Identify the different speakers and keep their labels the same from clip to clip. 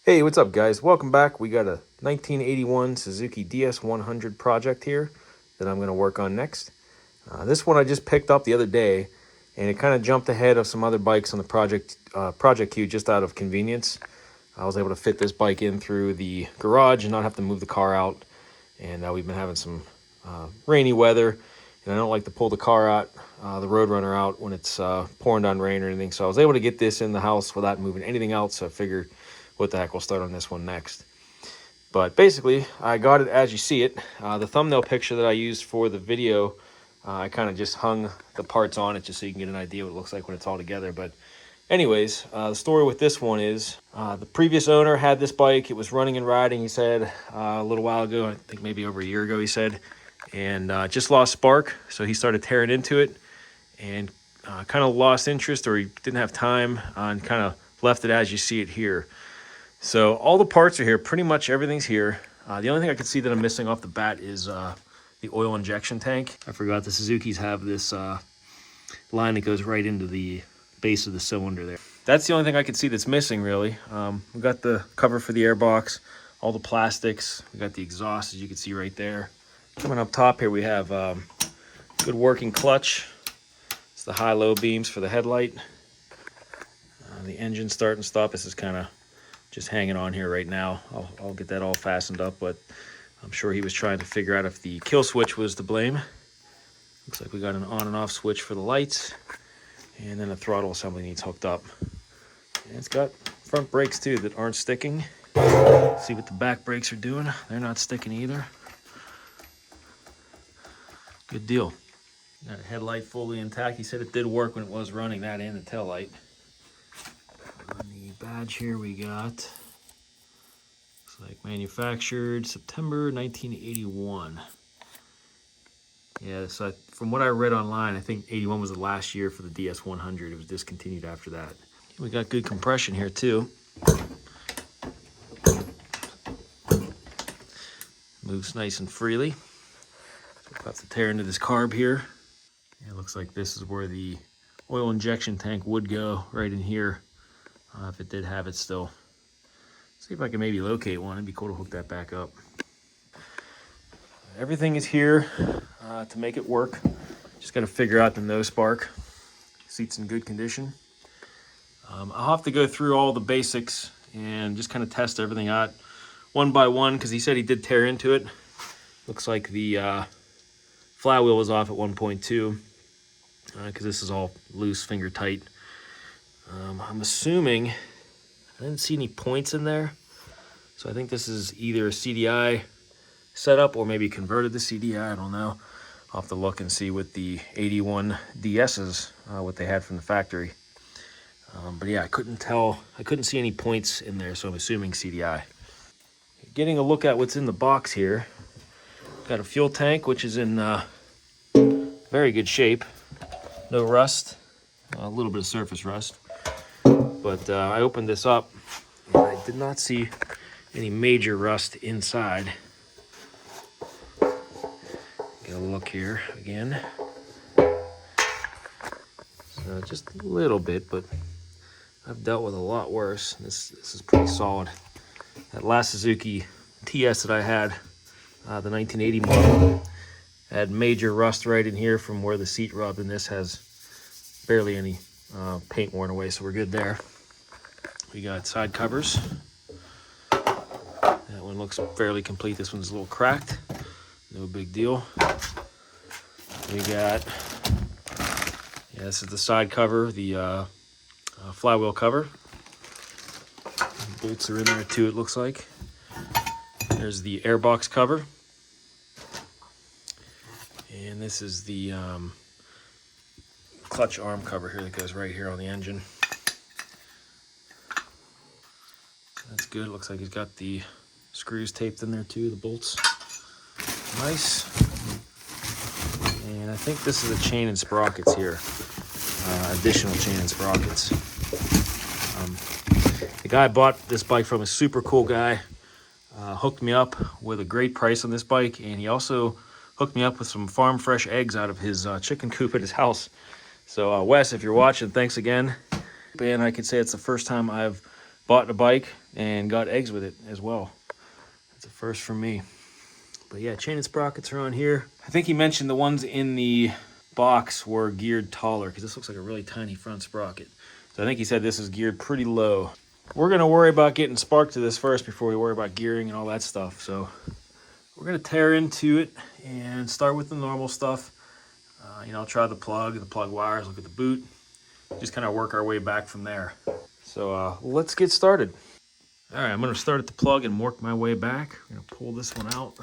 Speaker 1: Hey, what's up guys? Welcome back. We got a 1981 Suzuki DS100 project here that I'm going to work on next. This one I just picked up the other day, and it kind of jumped ahead of some other bikes on the project queue just out of convenience. I was able to fit this bike in through the garage and not have to move the car out. And we've been having some rainy weather, and I don't like to pull the car out, the Roadrunner out when it's pouring down rain or anything. So I was able to get this in the house without moving anything else. So I figured, what the heck, we'll start on this one next. But basically, I got it as you see it. The thumbnail picture that I used for the video, I kind of just hung the parts on it just so you can get an idea what it looks like when it's all together. But anyways, the story with this one is the previous owner had this bike. It was running and riding, he said, a little while ago. I think maybe over a year ago, he said. And just lost spark, so he started tearing into it and kind of lost interest, or he didn't have time, and kind of left it as you see it here. So all the parts are here, pretty much everything's here. The only thing I can see that I'm missing off the bat is the oil injection tank. I forgot the Suzukis have this line that goes right into the base of the cylinder there. That's the only thing I can see that's missing, really. We got the cover for the airbox, all the plastics. We got the exhaust, as you can see right there. Coming up top here, we have good working clutch. It's the high-low beams for the headlight. The engine start and stop. This is kind of just hanging on here right now. I'll get that all fastened up, but I'm sure he was trying to figure out if the kill switch was to blame. Looks like we got an on and off switch for the lights, and then a throttle assembly needs hooked up. And it's got front brakes too that aren't sticking. See what the back brakes are doing. They're not sticking either. Good deal. Got a headlight fully intact. He said it did work when it was running, that and the tail light. On the badge here we got, looks like manufactured September 1981. Yeah, so from what I read online, I think 81 was the last year for the DS100. It was discontinued after that. We got good compression here too. Moves nice and freely. About to tear into this carb here. It looks like this is where the oil injection tank would go, right in here, if it did have it still. See if I can maybe locate one. It'd be cool to hook that back up. Everything is here to make it work. Just got to figure out the nose spark. Seat's in good condition. I'll have to go through all the basics and just kind of test everything out one by one, because he said he did tear into it. Looks like the flywheel was off at 1.2 because this is all loose, finger tight. I'm assuming, I didn't see any points in there, so I think this is either a CDI setup or maybe converted to CDI. I don't know. I'll have to look and see with the 81 DS's what they had from the factory. But yeah, I couldn't see any points in there, so I'm assuming CDI. Getting a look at what's in the box here. Got a fuel tank, which is in very good shape. No rust, a little bit of surface rust. But I opened this up, and I did not see any major rust inside. Get a look here again. So just a little bit, but I've dealt with a lot worse. This is pretty solid. That last Suzuki TS that I had, the 1980 model, had major rust right in here from where the seat rubbed, and this has barely any paint worn away, so we're good there. We got side covers. That one looks fairly complete. This one's a little cracked. No big deal. We got, yeah, this is the side cover, the flywheel cover. Bolts are in there too, it looks like. There's the airbox cover. And this is the clutch arm cover here that goes right here on the engine. That's good. Looks like he's got the screws taped in there too, the bolts. Nice. And I think this is a chain and sprockets here. Additional chain and sprockets. The guy I bought this bike from, a super cool guy. Hooked me up with a great price on this bike, and he also hooked me up with some farm fresh eggs out of his chicken coop at his house. So Wes, if you're watching, thanks again. And I could say it's the first time I've bought a bike and got eggs with it as well. That's a first for me. But yeah, chain and sprockets are on here. I think he mentioned the ones in the box were geared taller because this looks like a really tiny front sprocket. So I think he said this is geared pretty low. We're gonna worry about getting spark to this first before we worry about gearing and all that stuff. So we're gonna tear into it and start with the normal stuff. Try the plug wires, look at the boot, just kind of work our way back from there. So let's get started. All right, I'm gonna start at the plug and work my way back. I'm gonna pull this one out.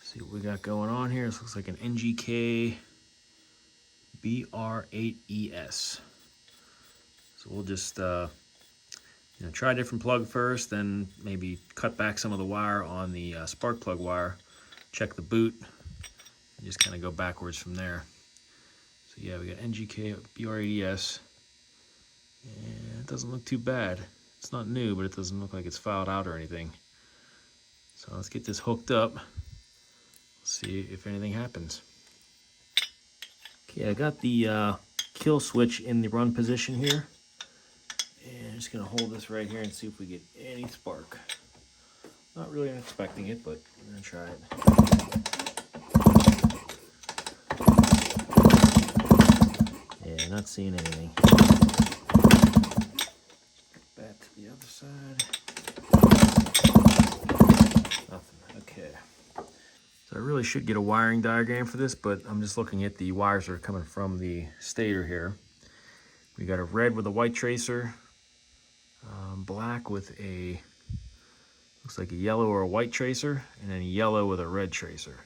Speaker 1: See what we got going on here. This looks like an NGK BR8ES. So we'll just try a different plug first, then maybe cut back some of the wire on the spark plug wire, check the boot, and just kind of go backwards from there. So yeah, we got NGK BR8ES, and it doesn't look too bad. It's not new, but it doesn't look like it's filed out or anything. So let's get this hooked up. See if anything happens. Okay, I got the kill switch in the run position here. And I'm just gonna hold this right here and see if we get any spark. Not really expecting it, but I'm gonna try it. Yeah, not seeing anything. Back to the other side. Nothing, okay. So I really should get a wiring diagram for this, but I'm just looking at the wires that are coming from the stator here. We got a red with a white tracer, black with a, looks like a yellow or a white tracer, and then yellow with a red tracer.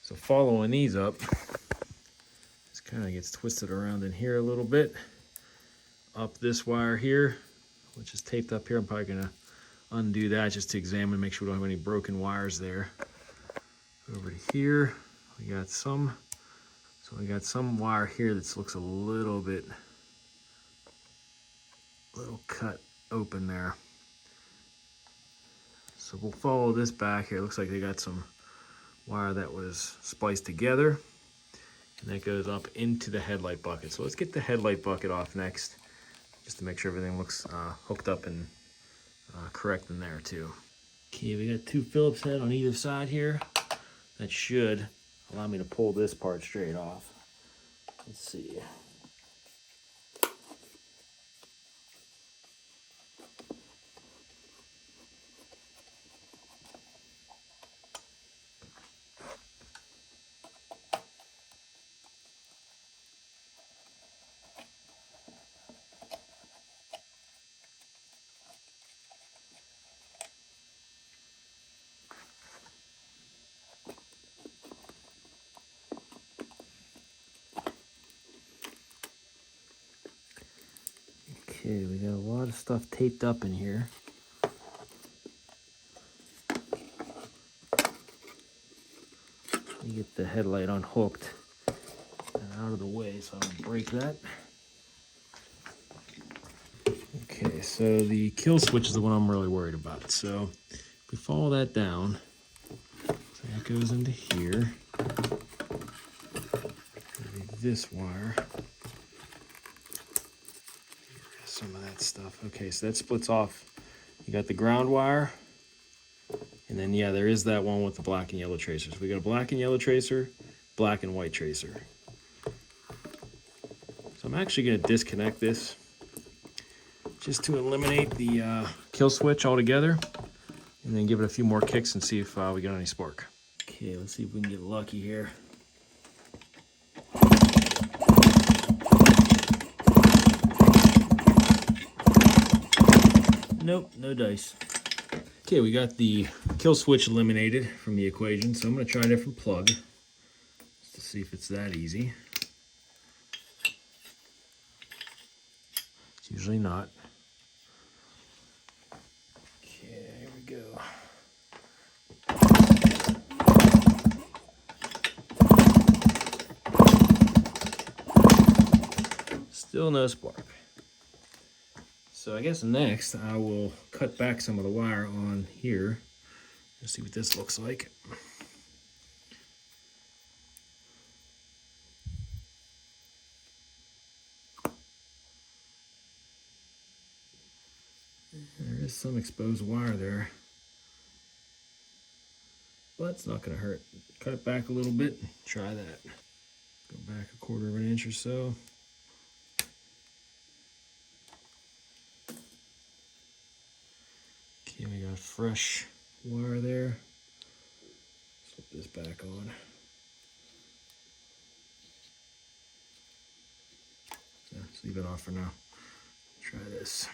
Speaker 1: So following these up, this kind of gets twisted around in here a little bit. Up this wire here, which is taped up here. I'm probably gonna undo that just to examine, make sure we don't have any broken wires there. Over to here, we got some wire here that looks a little cut open there. So we'll follow this back here. It looks like they got some wire that was spliced together, and that goes up into the headlight bucket. So let's get the headlight bucket off next, just to make sure everything looks hooked up and correct in there too. Okay, we got 2 Phillips head on either side here. That should allow me to pull this part straight off. Let's see. Okay, we got a lot of stuff taped up in here. Let me get the headlight unhooked and out of the way so I don't break that. Okay, so the kill switch is the one I'm really worried about. So if we follow that down, so that goes into here. This wire. Some of that stuff. Okay, so that splits off. You got the ground wire, and then yeah, there is that one with the black and yellow tracers. We got a black and yellow tracer, black and white tracer. So I'm actually going to disconnect this just to eliminate the kill switch altogether, and then give it a few more kicks and see if we get any spark. Okay, let's see if we can get lucky here. Nope, no dice. Okay, we got the kill switch eliminated from the equation, so I'm going to try a different plug just to see if it's that easy. It's usually not. Okay, here we go. Still no spark. So I guess next I will cut back some of the wire on here. Let's see what this looks like. There is some exposed wire there, but it's not going to hurt. Cut it back a little bit. Try that. Go back a 1/4 of an inch or so. Okay, we got fresh wire there. Slip this back on. So let's leave it off for now. Try this.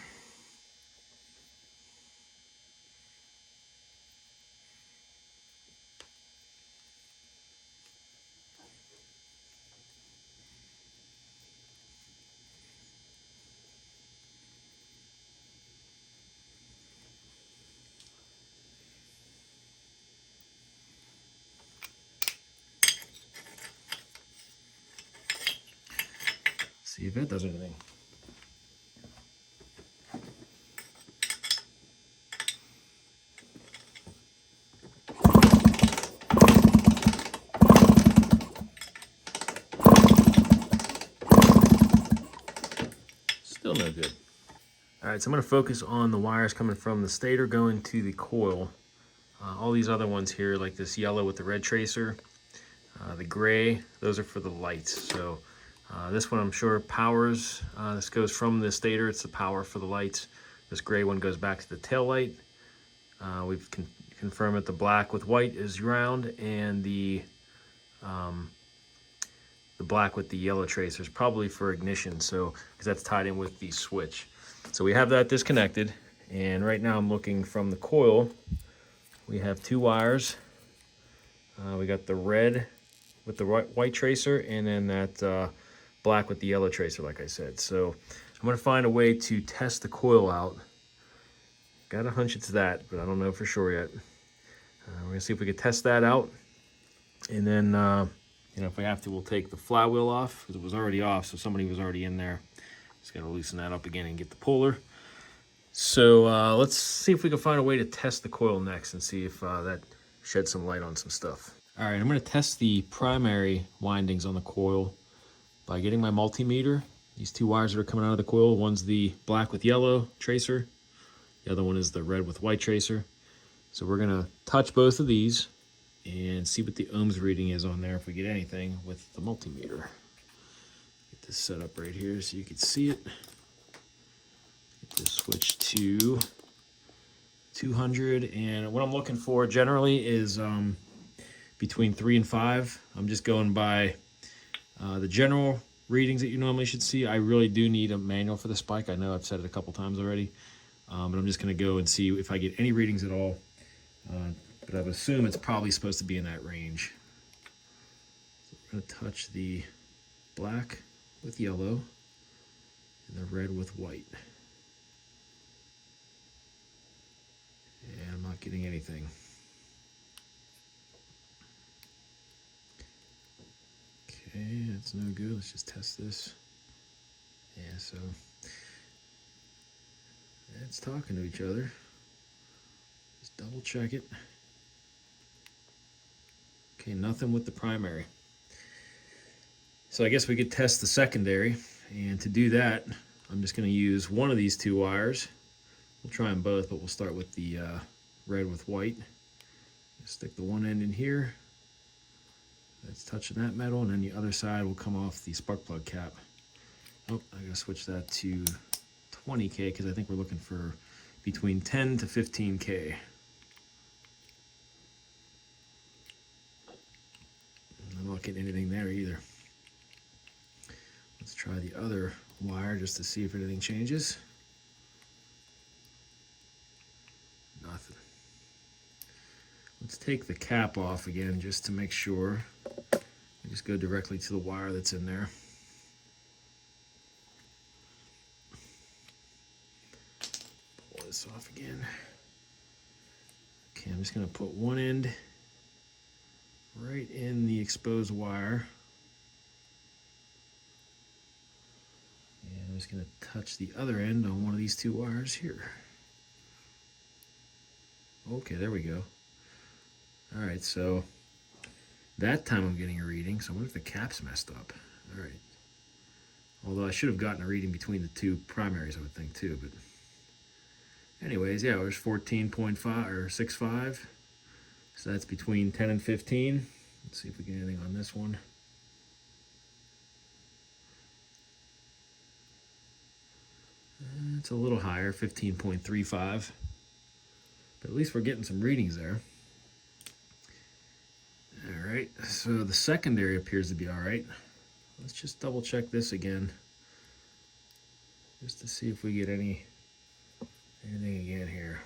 Speaker 1: See if it does anything. Still no good. All right, so I'm going to focus on the wires coming from the stator going to the coil. All these other ones here, like this yellow with the red tracer, the gray, those are for the lights. So this one I'm sure powers. This goes from the stator, it's the power for the lights. This gray one goes back to the tail light. We've confirmed that the black with white is ground, and the black with the yellow tracer is probably for ignition, so because that's tied in with the switch. So we have that disconnected, and right now I'm looking from the coil. We have 2 wires. We got the red with the white tracer, and then that black with the yellow tracer, like I said. So I'm going to find a way to test the coil out. Got a hunch it's that, but I don't know for sure yet. We're going to see if we can test that out, and then you know, if we have to, we'll take the flywheel off, because it was already off, so somebody was already in there. Just got to loosen that up again and get the puller. So let's see if we can find a way to test the coil next and see if that sheds some light on some stuff. All right, I'm going to test the primary windings on the coil by getting my multimeter. These 2 wires that are coming out of the coil, one's the black with yellow tracer, the other one is the red with white tracer. So we're going to touch both of these and see what the ohms reading is on there if we get anything with the multimeter. Get this set up right here so you can see it. Get this switch to 200, and what I'm looking for generally is between 3 and 5. I'm just going by the general readings that you normally should see. I really do need a manual for the spike. I know I've said it a couple times already, but I'm just going to go and see if I get any readings at all. But I would assume it's probably supposed to be in that range. So we're going to touch the black with yellow and the red with white. And I'm not getting anything. Okay, that's no good. Let's just test this. Yeah, so it's talking to each other. Just double check it. Okay, nothing with the primary. So I guess we could test the secondary, and to do that, I'm just going to use one of these 2 wires. We'll try them both, but we'll start with the red with white. Stick the one end in here. That's touching that metal, and then the other side will come off the spark plug cap. Oh, I gotta switch that to 20K because I think we're looking for between 10 to 15K. I'm not getting anything there either. Let's try the other wire just to see if anything changes. Nothing. Let's take the cap off again just to make sure. I just go directly to the wire that's in there. Pull this off again. Okay, I'm just going to put one end right in the exposed wire. And I'm just going to touch the other end on one of these 2 wires here. Okay, there we go. All right, so that time I'm getting a reading. So I wonder if the cap's messed up. All right. Although I should have gotten a reading between the 2 primaries, I would think too, but Anyways, yeah, it was 14.5 or 6.5. So that's between 10 and 15. Let's see if we get anything on this one. It's a little higher, 15.35. But at least we're getting some readings there. All right, so the secondary appears to be all right. Let's just double check this again, just to see if we get anything again here.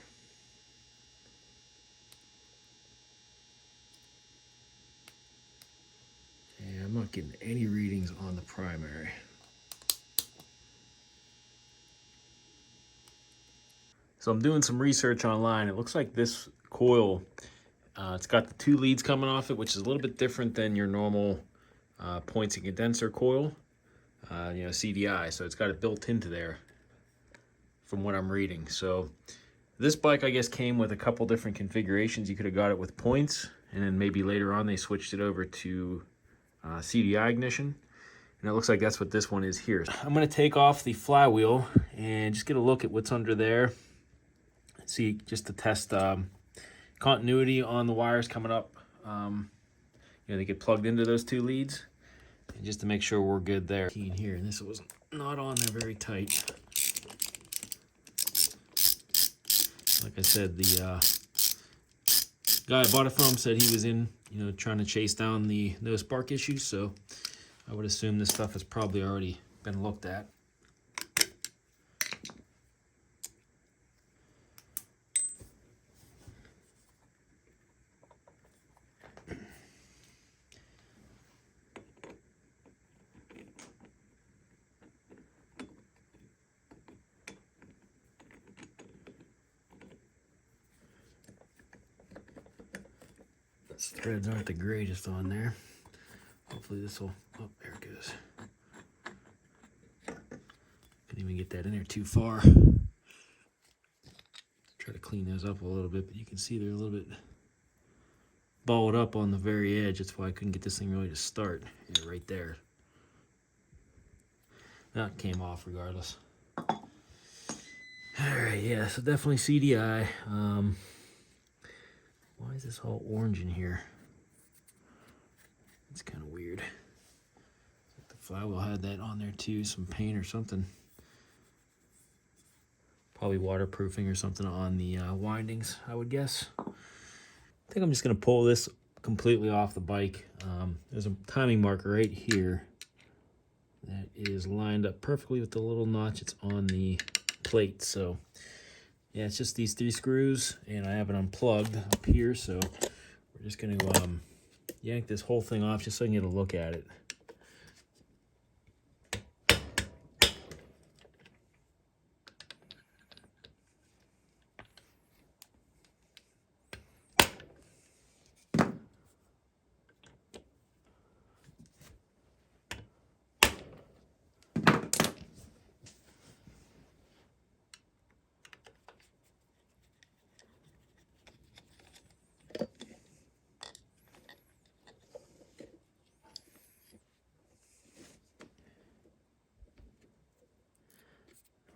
Speaker 1: Yeah, I'm not getting any readings on the primary. So I'm doing some research online. It looks like this coil, it's got the 2 leads coming off it, which is a little bit different than your normal points and condenser coil, CDI. So it's got it built into there from what I'm reading. So this bike, I guess, came with a couple different configurations. You could have got it with points, and then maybe later on they switched it over to CDI ignition. And it looks like that's what this one is here. I'm going to take off the flywheel and just get a look at what's under there. See, just to test continuity on the wires coming up. They get plugged into those 2 leads, and just to make sure we're good there. Here, and this was not on there very tight. Like I said, the guy I bought it from said he was in, trying to chase down the no spark issues. So I would assume this stuff has probably already been looked at. These threads aren't the greatest on there. Hopefully this will, oh, there it goes. Couldn't even get that in there too far. Try to clean those up a little bit, but you can see they're a little bit balled up on the very edge. That's why I couldn't get this thing really to start. Yeah, right there. That came off regardless. Alright, yeah, so definitely CDI. Why is this all orange in here? It's kind of weird. The flywheel had that on there too, some paint or something. Probably waterproofing or something on the windings, I would guess. I think I'm just going to pull this completely off the bike. There's a timing marker right here that is lined up perfectly with the little notch it's on the plate. So yeah, it's just these 3 screws, and I have it unplugged up here, so we're just going to yank this whole thing off just so I can get a look at it.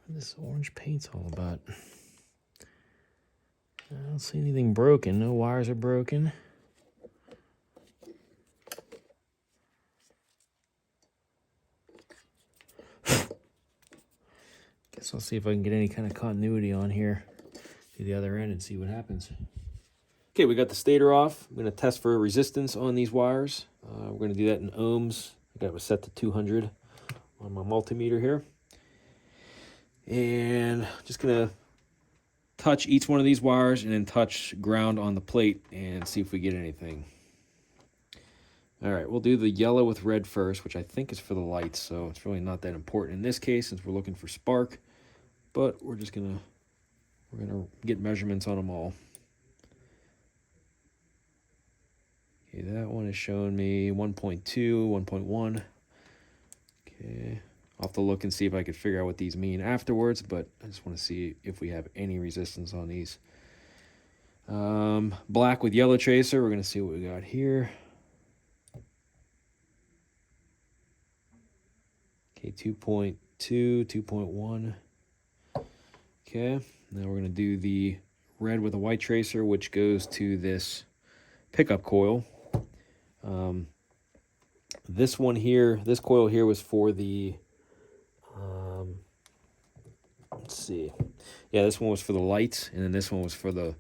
Speaker 1: What this orange paint's all about. I don't see anything broken. No wires are broken. Guess I'll see if I can get any kind of continuity on here to the other end and see what happens. Okay, we got the stator off. I'm going to test for resistance on these wires. We're going to do that in ohms. I got it set to 200 on my multimeter here. And just going to touch each one of these wires and then touch ground on the plate and see if we get anything. All right, we'll do the yellow with red first, which I think is for the lights, so it's really not that important in this case since we're looking for spark. But we're gonna get measurements on them all. Okay, that one is showing me 1.2, 1.1. Okay, I'll have to look and see if I could figure out what these mean afterwards, but I just want to see if we have any resistance on these. Black with yellow tracer, we're going to see what we got here. Okay, 2.2, 2.1. Okay, Now we're going to do the red with a white tracer, which goes to this pickup coil. This one here, this coil here was for the, let's see. Yeah, this one was for the lights, and then this one was for the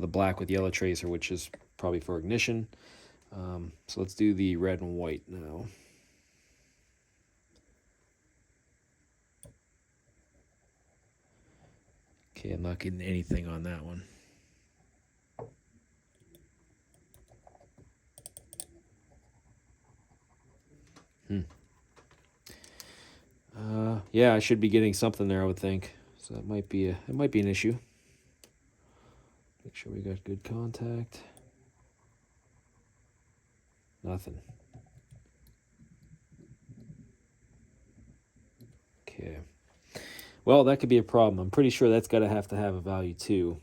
Speaker 1: black with yellow tracer, which is probably for ignition. So let's do the red and white now. Okay, I'm not getting anything on that one. Yeah, I should be getting something there, I would think. So it might be an issue. Make sure we got good contact. Nothing. Okay. Well, that could be a problem. I'm pretty sure that's got to have a value too.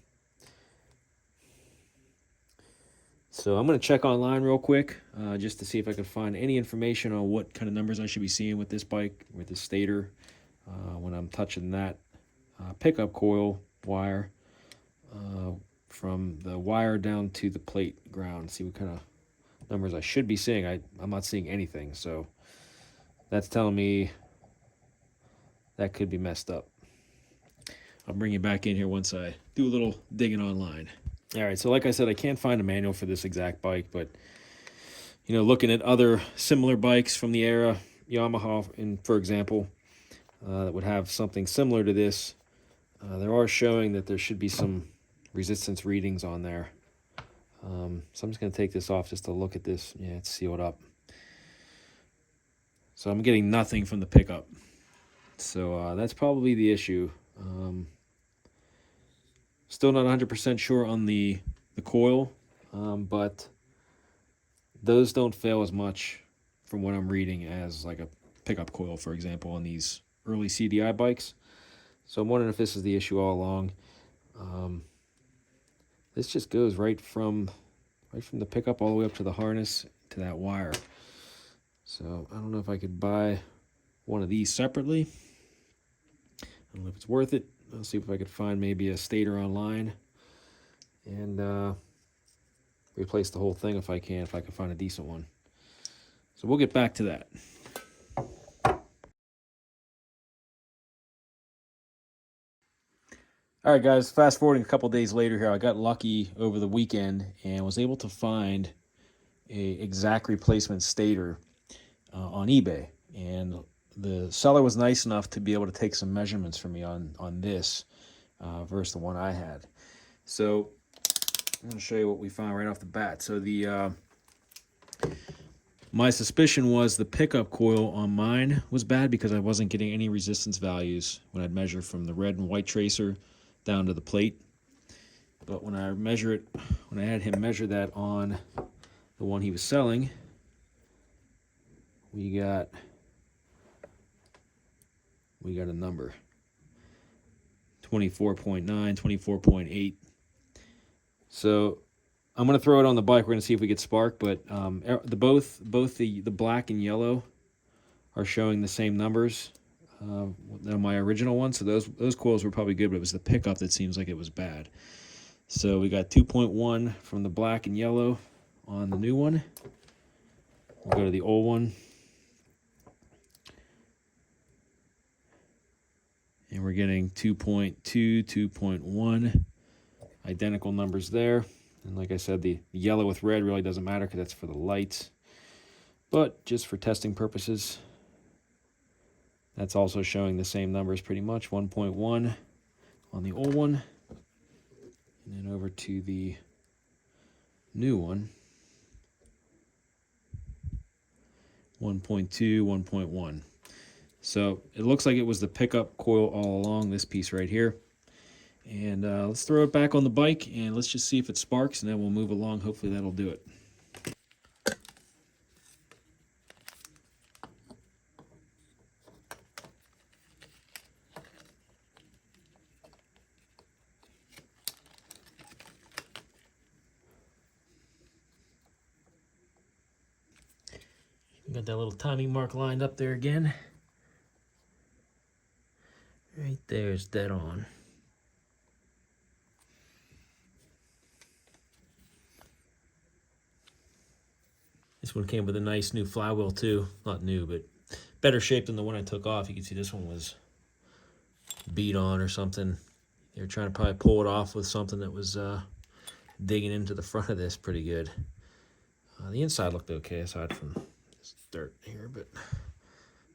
Speaker 1: So I'm going to check online real quick just to see if I can find any information on what kind of numbers I should be seeing with this bike, with this Stator, when I'm touching that pickup coil wire from the wire down to the plate ground. See what kind of numbers I should be seeing. I'm not seeing anything, so that's telling me that could be messed up. I'll bring you back in here once I do a little digging online. All right, so like I said, I can't find a manual for this exact bike, but looking at other similar bikes from the era, Yamaha, for example, that would have something similar to this, there are showing that there should be some resistance readings on there. So I'm just going to take this off just to look at this. Yeah, it's sealed up. So I'm getting nothing from the pickup. So that's probably the issue. Still not 100% sure on the coil, but those don't fail as much from what I'm reading as like a pickup coil, for example, on these early CDI bikes. So I'm wondering if this is the issue all along. This just goes right from the pickup all the way up to the harness to that wire. So I don't know if I could buy one of these separately. I don't know if it's worth it. I'll see if I could find maybe a Stator online and replace the whole thing if I can find a decent one. So we'll get back to that. All right, guys, fast forwarding a couple days later here, I got lucky over the weekend and was able to find a exact replacement Stator on eBay. And the seller was nice enough to be able to take some measurements for me on this versus the one I had. So I'm going to show you what we found right off the bat. So my suspicion was the pickup coil on mine was bad because I wasn't getting any resistance values when I'd measure from the red and white tracer down to the plate. But when I had him measure that on the one he was selling, we got a number, 24.9, 24.8. So I'm going to throw it on the bike. We're going to see if we get spark, but both the black and yellow are showing the same numbers on my original one. So those coils were probably good, but it was the pickup that seems like it was bad. So we got 2.1 from the black and yellow on the new one. We'll go to the old one. And we're getting 2.2, 2.1, identical numbers there. And like I said, the yellow with red really doesn't matter because that's for the lights. But just for testing purposes, that's also showing the same numbers pretty much, 1.1 on the old one. And then over to the new one, 1.2, 1.1. So it looks like it was the pickup coil all along, this piece right here. And let's throw it back on the bike and let's just see if it sparks, and then we'll move along. Hopefully that'll do it. Got that little timing mark lined up there again. Right there is dead on. This one came with a nice new flywheel too. Not new, but better shape than the one I took off. You can see this one was beat on or something. They were trying to probably pull it off with something that was digging into the front of this pretty good. The inside looked okay aside from this dirt here, but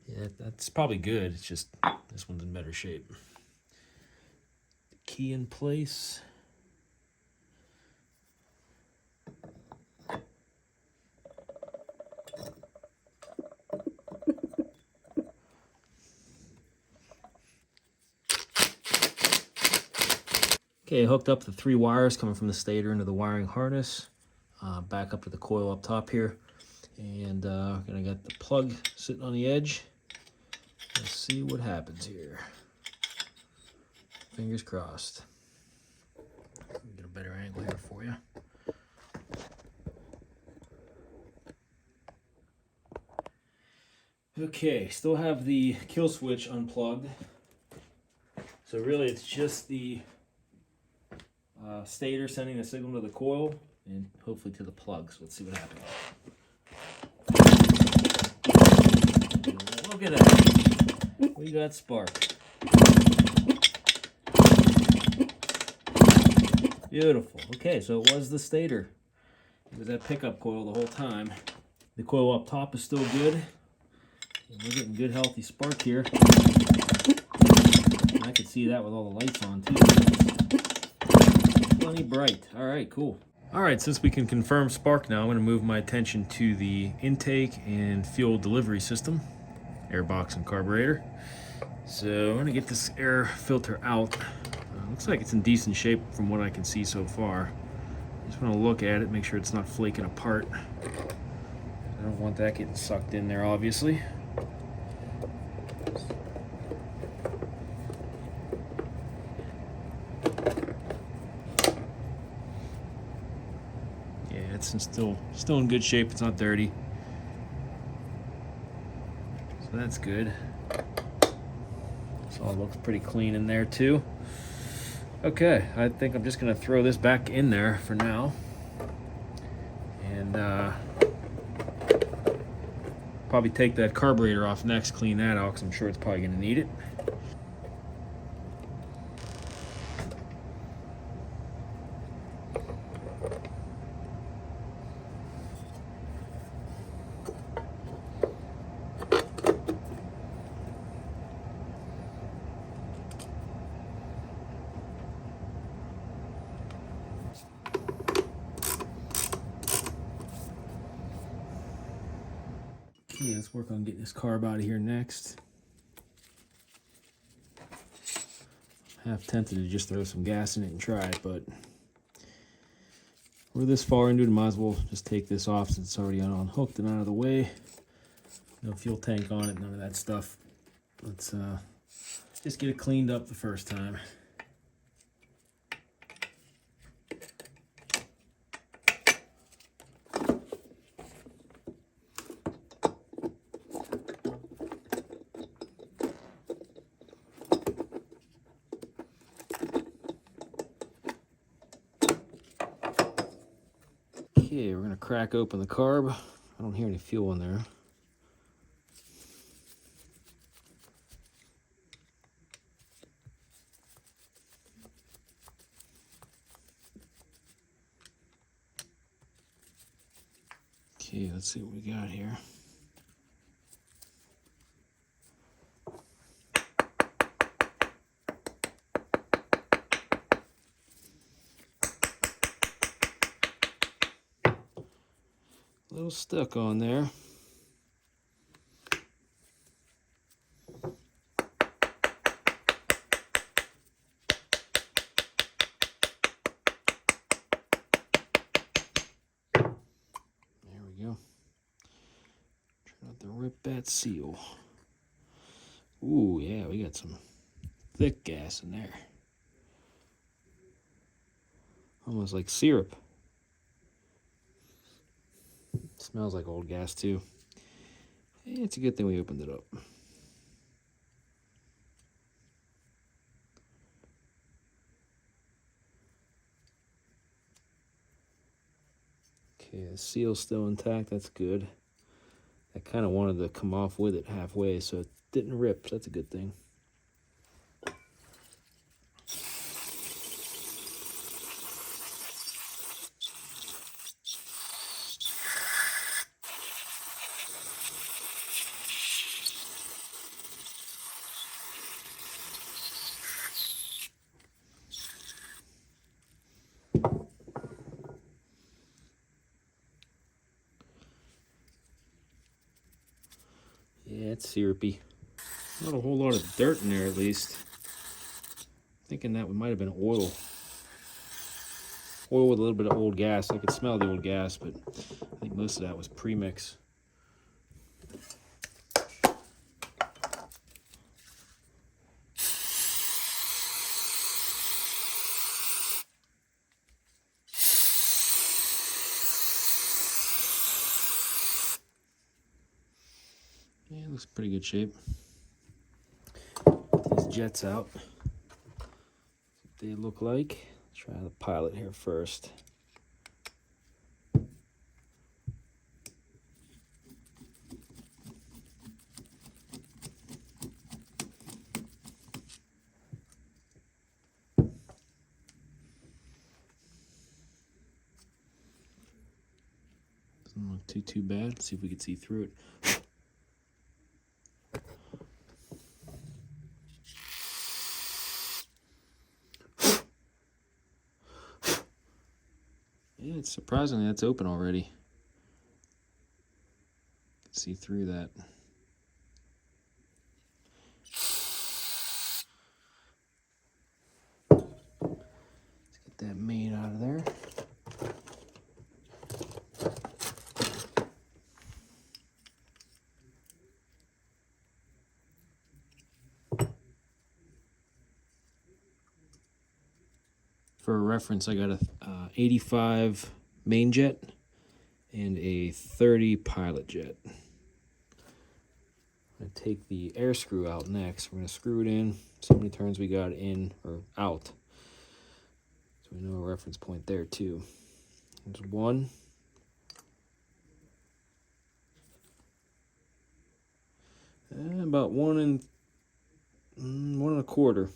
Speaker 1: yeah, that's probably good. It's just this one's in better shape. The key in place. Okay, I hooked up the 3 wires coming from the stator into the wiring harness, back up to the coil up top here, and gonna get the plug sitting on the edge. Let's see what happens here. Fingers crossed. Get a better angle here for you. Okay, still have the kill switch unplugged. So really it's just the stator sending a signal to the coil and hopefully to the plug. So let's see what happens. Look at that. We got spark. Beautiful. Okay, so it was the stator. It was that pickup coil the whole time. The coil up top is still good. And we're getting good healthy spark here. And I could see that with all the lights on too. Plenty bright. All right, cool. All right, since we can confirm spark now, I'm going to move my attention to the intake and fuel delivery system, air box and carburetor. So I'm going to get this air filter out. Looks like it's in decent shape from what I can see so far. Just want to look at it, make sure it's not flaking apart. I don't want that getting sucked in there, obviously. Yeah, it's still in good shape. It's not dirty. So that's good. This all looks pretty clean in there too. Okay, I think I'm just gonna throw this back in there for now. And probably take that carburetor off next, clean that out, because I'm sure it's probably gonna need it. Yeah, let's work on getting this carb out of here next. Half tempted to just throw some gas in it and try it, but we're this far into it, might as well just take this off since it's already unhooked and out of the way. No fuel tank on it, none of that stuff. Let's just get it cleaned up the first time. Okay, we're gonna crack open the carb. I don't hear any fuel in there. Okay, let's see what we got here. A little stuck on there. There we go. Try not to rip that seal. Ooh, yeah, we got some thick gas in there. Almost like syrup. Smells like old gas too. It's a good thing we opened it up. Okay, the seal's still intact. That's good. I kind of wanted to come off with it halfway, so it didn't rip. So that's a good thing. Yeah, it's syrupy. Not a whole lot of dirt in there, at least. Thinking that might have been oil. Oil with a little bit of old gas. I could smell the old gas, but I think most of that was premix. Yeah, it looks pretty good shape. These jets out. See what they look like. Try the pilot here first. Doesn't look too bad. Let's see if we can see through it. Yeah, it's surprisingly that's open already. Can see through that. Let's get that main out of there. For reference, I got a 85 main jet and a 30 pilot jet. I'm going to take the air screw out next. We're going to screw it in, see how many turns we got in or out. So we know a reference point there too. There's one. About 1 1.25.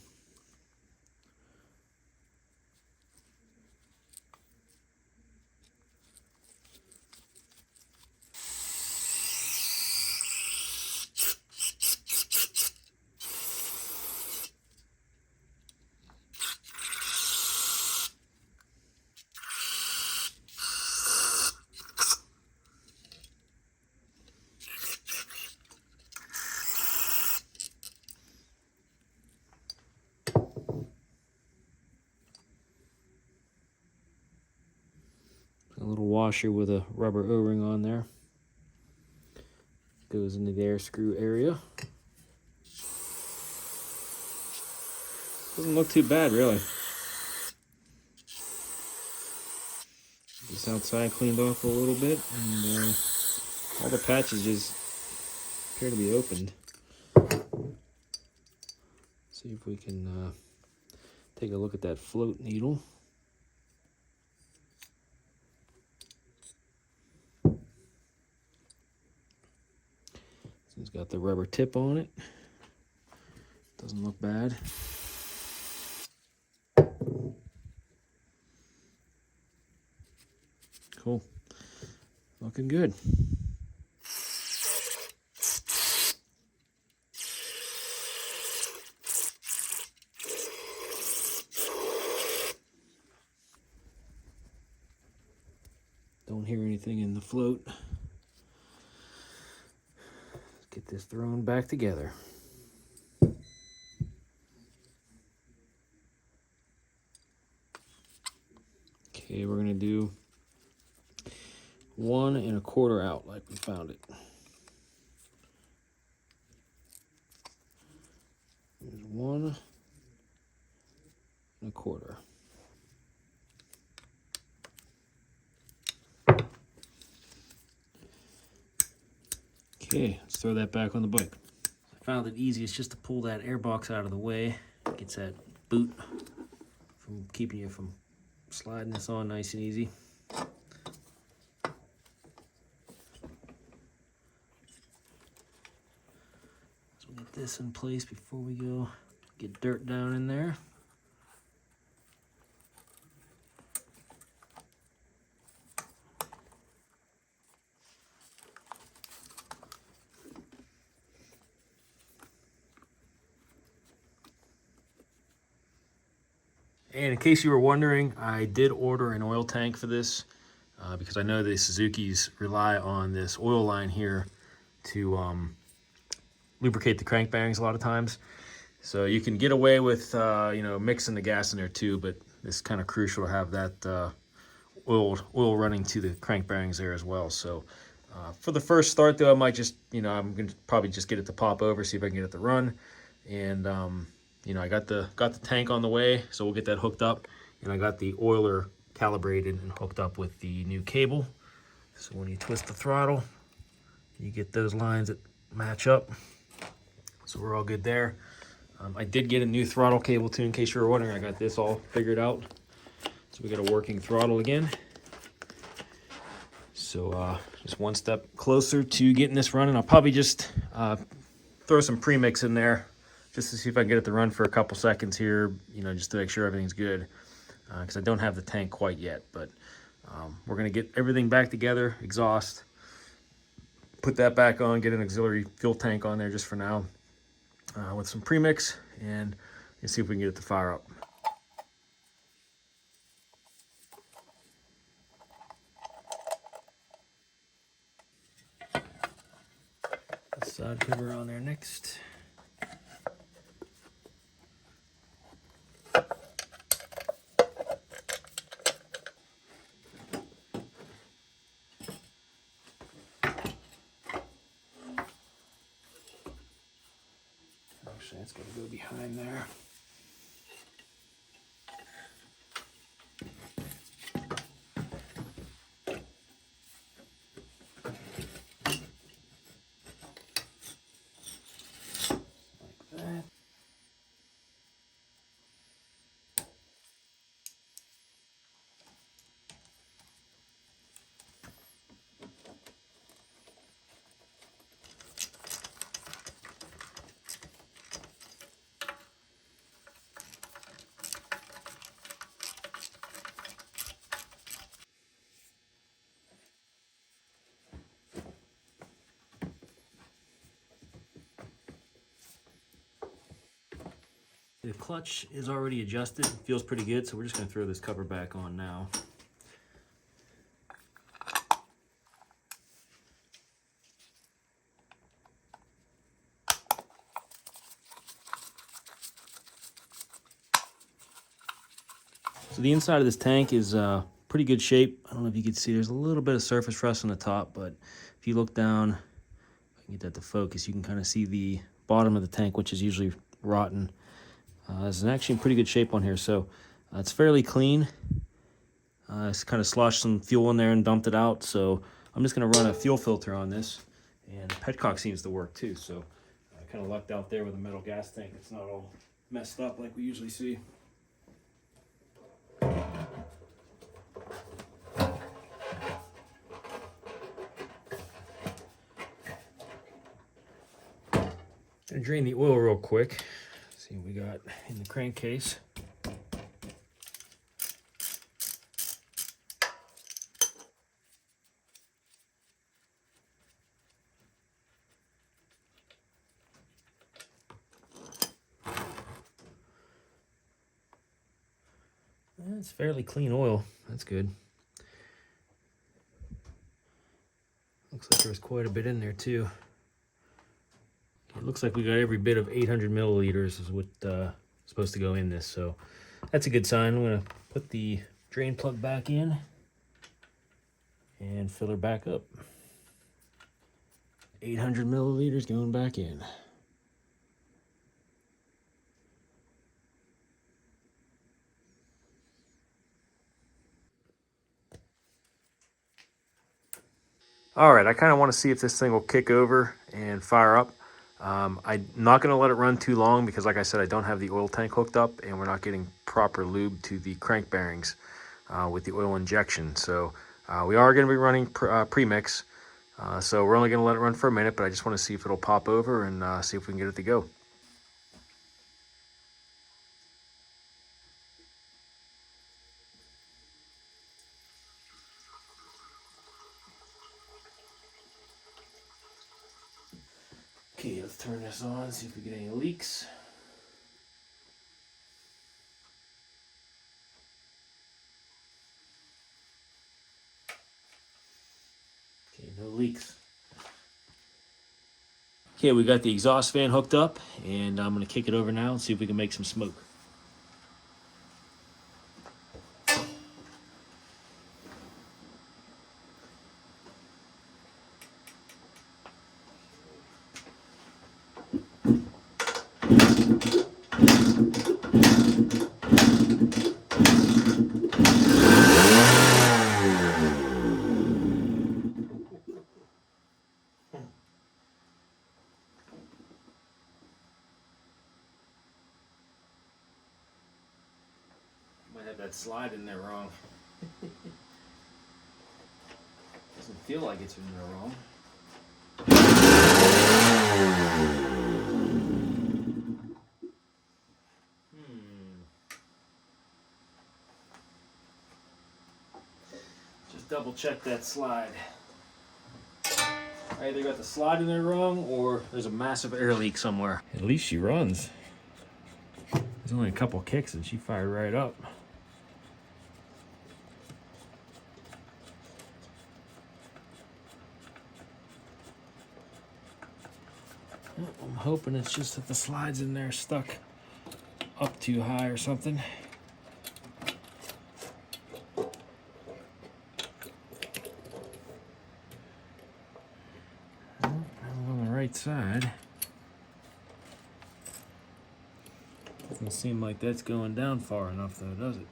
Speaker 1: A little washer with a rubber O-ring on there. Goes into the air screw area. Doesn't look too bad, really. This outside cleaned off a little bit, and all the patches just appear to be opened. See if we can take a look at that float needle. It's got the rubber tip on it. Doesn't look bad. Cool. Looking good. Don't hear anything in the float. Let's get this thrown back together. Okay, we're gonna do 1 1/4 out like we found it. There's 1 1/4. Okay, let's throw that back on the bike. I found it easiest just to pull that air box out of the way. Gets that boot from keeping you from sliding this on nice and easy. this in place before we go get dirt down in there. And in case you were wondering, I did order an oil tank for this because I know the Suzukis rely on this oil line here to lubricate the crank bearings a lot of times. So you can get away with, you know, mixing the gas in there too, but it's kind of crucial to have that oil running to the crank bearings there as well. So for the first start though, I might just, you know, I'm going to probably just get it to pop over, see if I can get it to run. And you know, I got the tank on the way, so we'll get that hooked up. And I got the oiler calibrated and hooked up with the new cable. So when you twist the throttle, you get those lines that match up. So we're all good there. I did get a new throttle cable too, in case you were wondering. I got this all figured out. So we got a working throttle again. So just one step closer to getting this running. I'll probably just throw some premix in there just to see if I can get it to run for a couple seconds here, you know, just to make sure everything's good. Because I don't have the tank quite yet, but we're going to get everything back together, exhaust, put that back on, get an auxiliary fuel tank on there just for now with some premix, and see if we can get it to fire up. The side cover on there next. Actually, it's going to go behind there. Like that. The clutch is already adjusted, feels pretty good, so we're just going to throw this cover back on now. So the inside of this tank is pretty good shape. I don't know if you can see, there's a little bit of surface rust on the top, but if you look down, if I can get that to focus, you can kind of see the bottom of the tank, which is usually rotten. It's actually in pretty good shape on here, so it's fairly clean. It's kind of sloshed some fuel in there and dumped it out, so I'm just going to run a fuel filter on this, and the petcock seems to work too, so I kind of lucked out there with a metal gas tank. It's not all messed up like we usually see. Gonna drain the oil real quick. See what we got in the crankcase. It's fairly clean oil. That's good. Looks like there was quite a bit in there too. It looks like we got every bit of 800 milliliters is what supposed to go in this, so that's a good sign. I'm gonna put the drain plug back in and fill her back up. 800 milliliters going back in. All right, I kind of want to see if this thing will kick over and fire up. I'm not going to let it run too long because, like I said, I don't have the oil tank hooked up and we're not getting proper lube to the crank bearings with the oil injection. So we are going to be running premix. So we're only going to let it run for a minute, but I just want to see if it'll pop over and see if we can get it to go. Okay, let's turn this on, see if we get any leaks. Okay, no leaks. Okay, we got the exhaust fan hooked up, and I'm going to kick it over now and see if we can make some smoke. Might have that slide in there wrong. Doesn't feel like it's in there wrong. Just double check that slide. I either got the slide in there wrong or there's a massive air leak somewhere. At least she runs. There's only a couple kicks and she fired right up. I'm hoping it's just that the slide's in there stuck up too high or something. Well, I'm on the right side. Doesn't seem like that's going down far enough though, does it?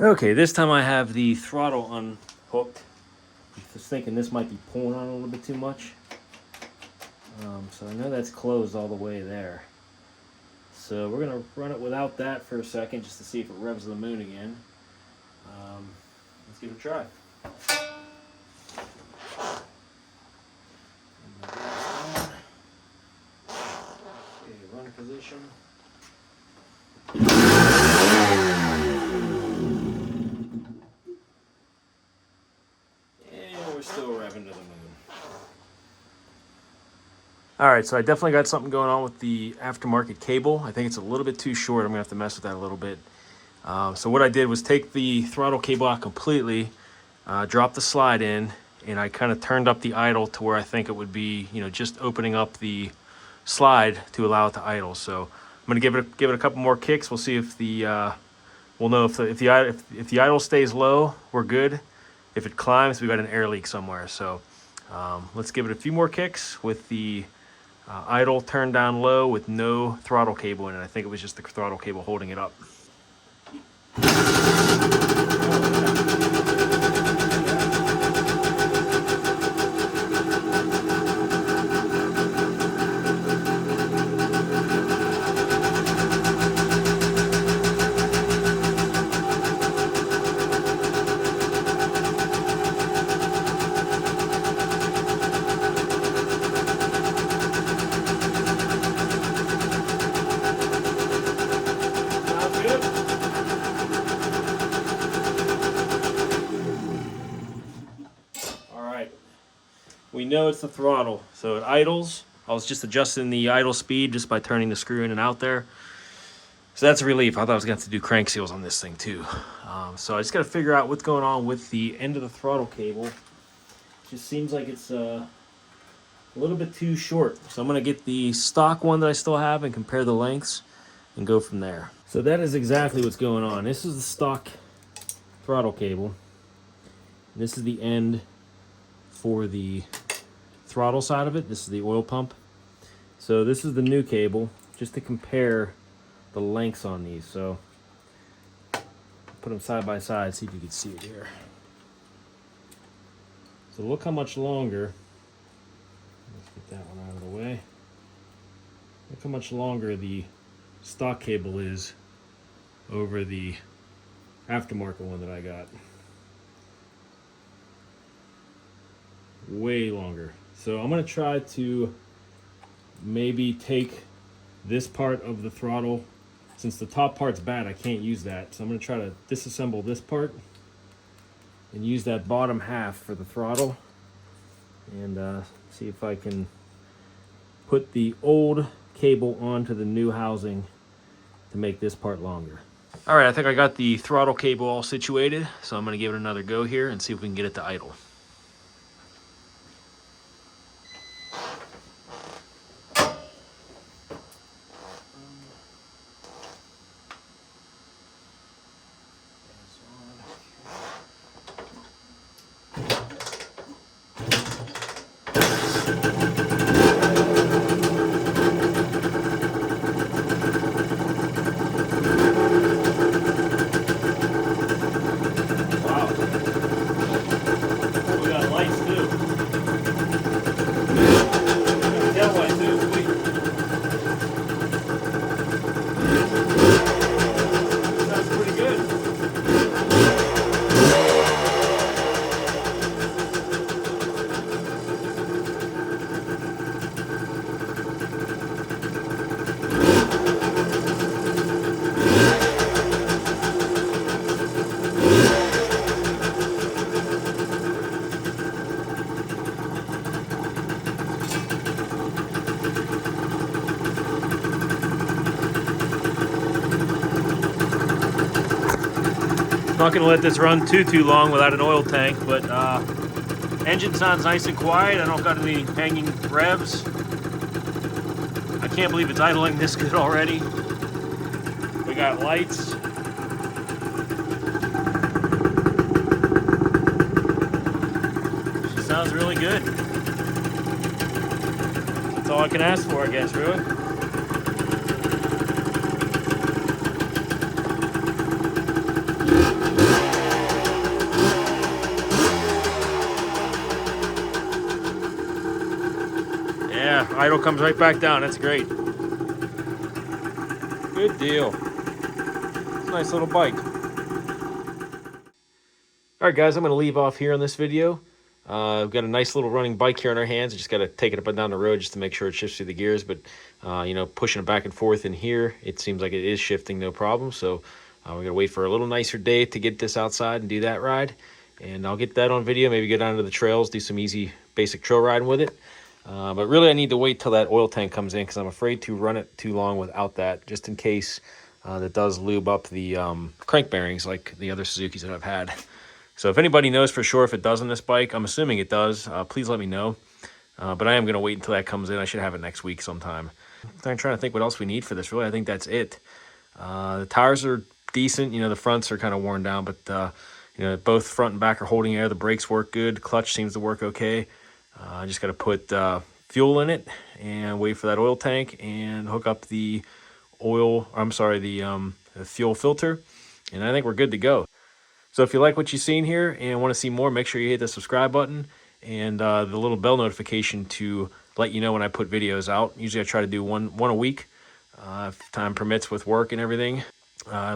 Speaker 1: Okay, this time I have the throttle unhooked. I was thinking this might be pulling on a little bit too much. So I know that's closed all the way there. So we're gonna run it without that for a second just to see if it revs the moon again. Let's give it a try. Okay, run position. We're still revving to the moon. All right, so I definitely got something going on with the aftermarket cable. I think it's a little bit too short. I'm gonna have to mess with that a little bit. So what I did was take the throttle cable out completely, drop the slide in, and I kind of turned up the idle to where I think it would be, just opening up the slide to allow it to idle. So I'm gonna give it a couple more kicks. We'll see if we'll know if the idle stays low, we're good. If it climbs, we got an air leak somewhere. So let's give it a few more kicks with the idle turned down low with no throttle cable in it. I think it was just the throttle cable holding it up. We know it's the throttle, so it idles. I was just adjusting the idle speed just by turning the screw in and out there. So that's a relief. I thought I was going to have to do crank seals on this thing too. So I just got to figure out what's going on with the end of the throttle cable. It just seems like it's a little bit too short. So I'm going to get the stock one that I still have and compare the lengths and go from there. So that is exactly what's going on. This is the stock throttle cable. This is the end for the throttle side of it. This is the oil pump. So this is the new cable, just to compare the lengths on these. So put them side by side, see if you can see it here. So look how much longer, let's get that one out of the way. Look how much longer the stock cable is over the aftermarket one that I got. Way longer. So I'm going to try to maybe take this part of the throttle. Since the top part's bad, I can't use that. So I'm going to try to disassemble this part and use that bottom half for the throttle, and see if I can put the old cable onto the new housing to make this part longer. All right, I think I got the throttle cable all situated, so I'm going to give it another go here and see if we can get it to idle. Not going to let this run too long without an oil tank, but engine sounds nice and quiet. I don't got any hanging revs. I can't believe it's idling this good already. We got lights. She sounds really good. That's all I can ask for, I guess, really. Yeah, idle comes right back down. That's great. Good deal. It's a nice little bike. All right, guys, I'm going to leave off here on this video. We've got a nice little running bike here in our hands. Just got to take it up and down the road just to make sure it shifts through the gears. But, you know, pushing it back and forth in here, it seems like it is shifting no problem. So we're going to wait for a little nicer day to get this outside and do that ride. And I'll get that on video, maybe go down to the trails, do some easy basic trail riding with it. But really I need to wait till that oil tank comes in because I'm afraid to run it too long without that, just in case that does lube up the crank bearings like the other Suzukis that I've had. So if anybody knows for sure if it does on this bike, I'm assuming it does, please let me know. But I am going to wait until that comes in. I should have it next week sometime. I'm trying to think what else we need for this. Really, I think that's it. The tires are decent. You know, the fronts are kind of worn down, but you know, both front and back are holding air. The brakes work good. The clutch seems to work okay. I just got to put fuel in it and wait for that oil tank and hook up the the fuel filter, and I think we're good to go. So if you like what you've seen here and want to see more, make sure you hit the subscribe button and the little bell notification to let you know when I put videos out. Usually I try to do one a week if time permits with work and everything.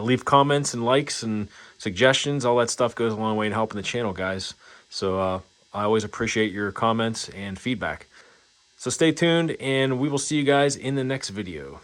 Speaker 1: Leave comments and likes and suggestions. All that stuff goes a long way in helping the channel, guys. So I always appreciate your comments and feedback. So stay tuned, and we will see you guys in the next video.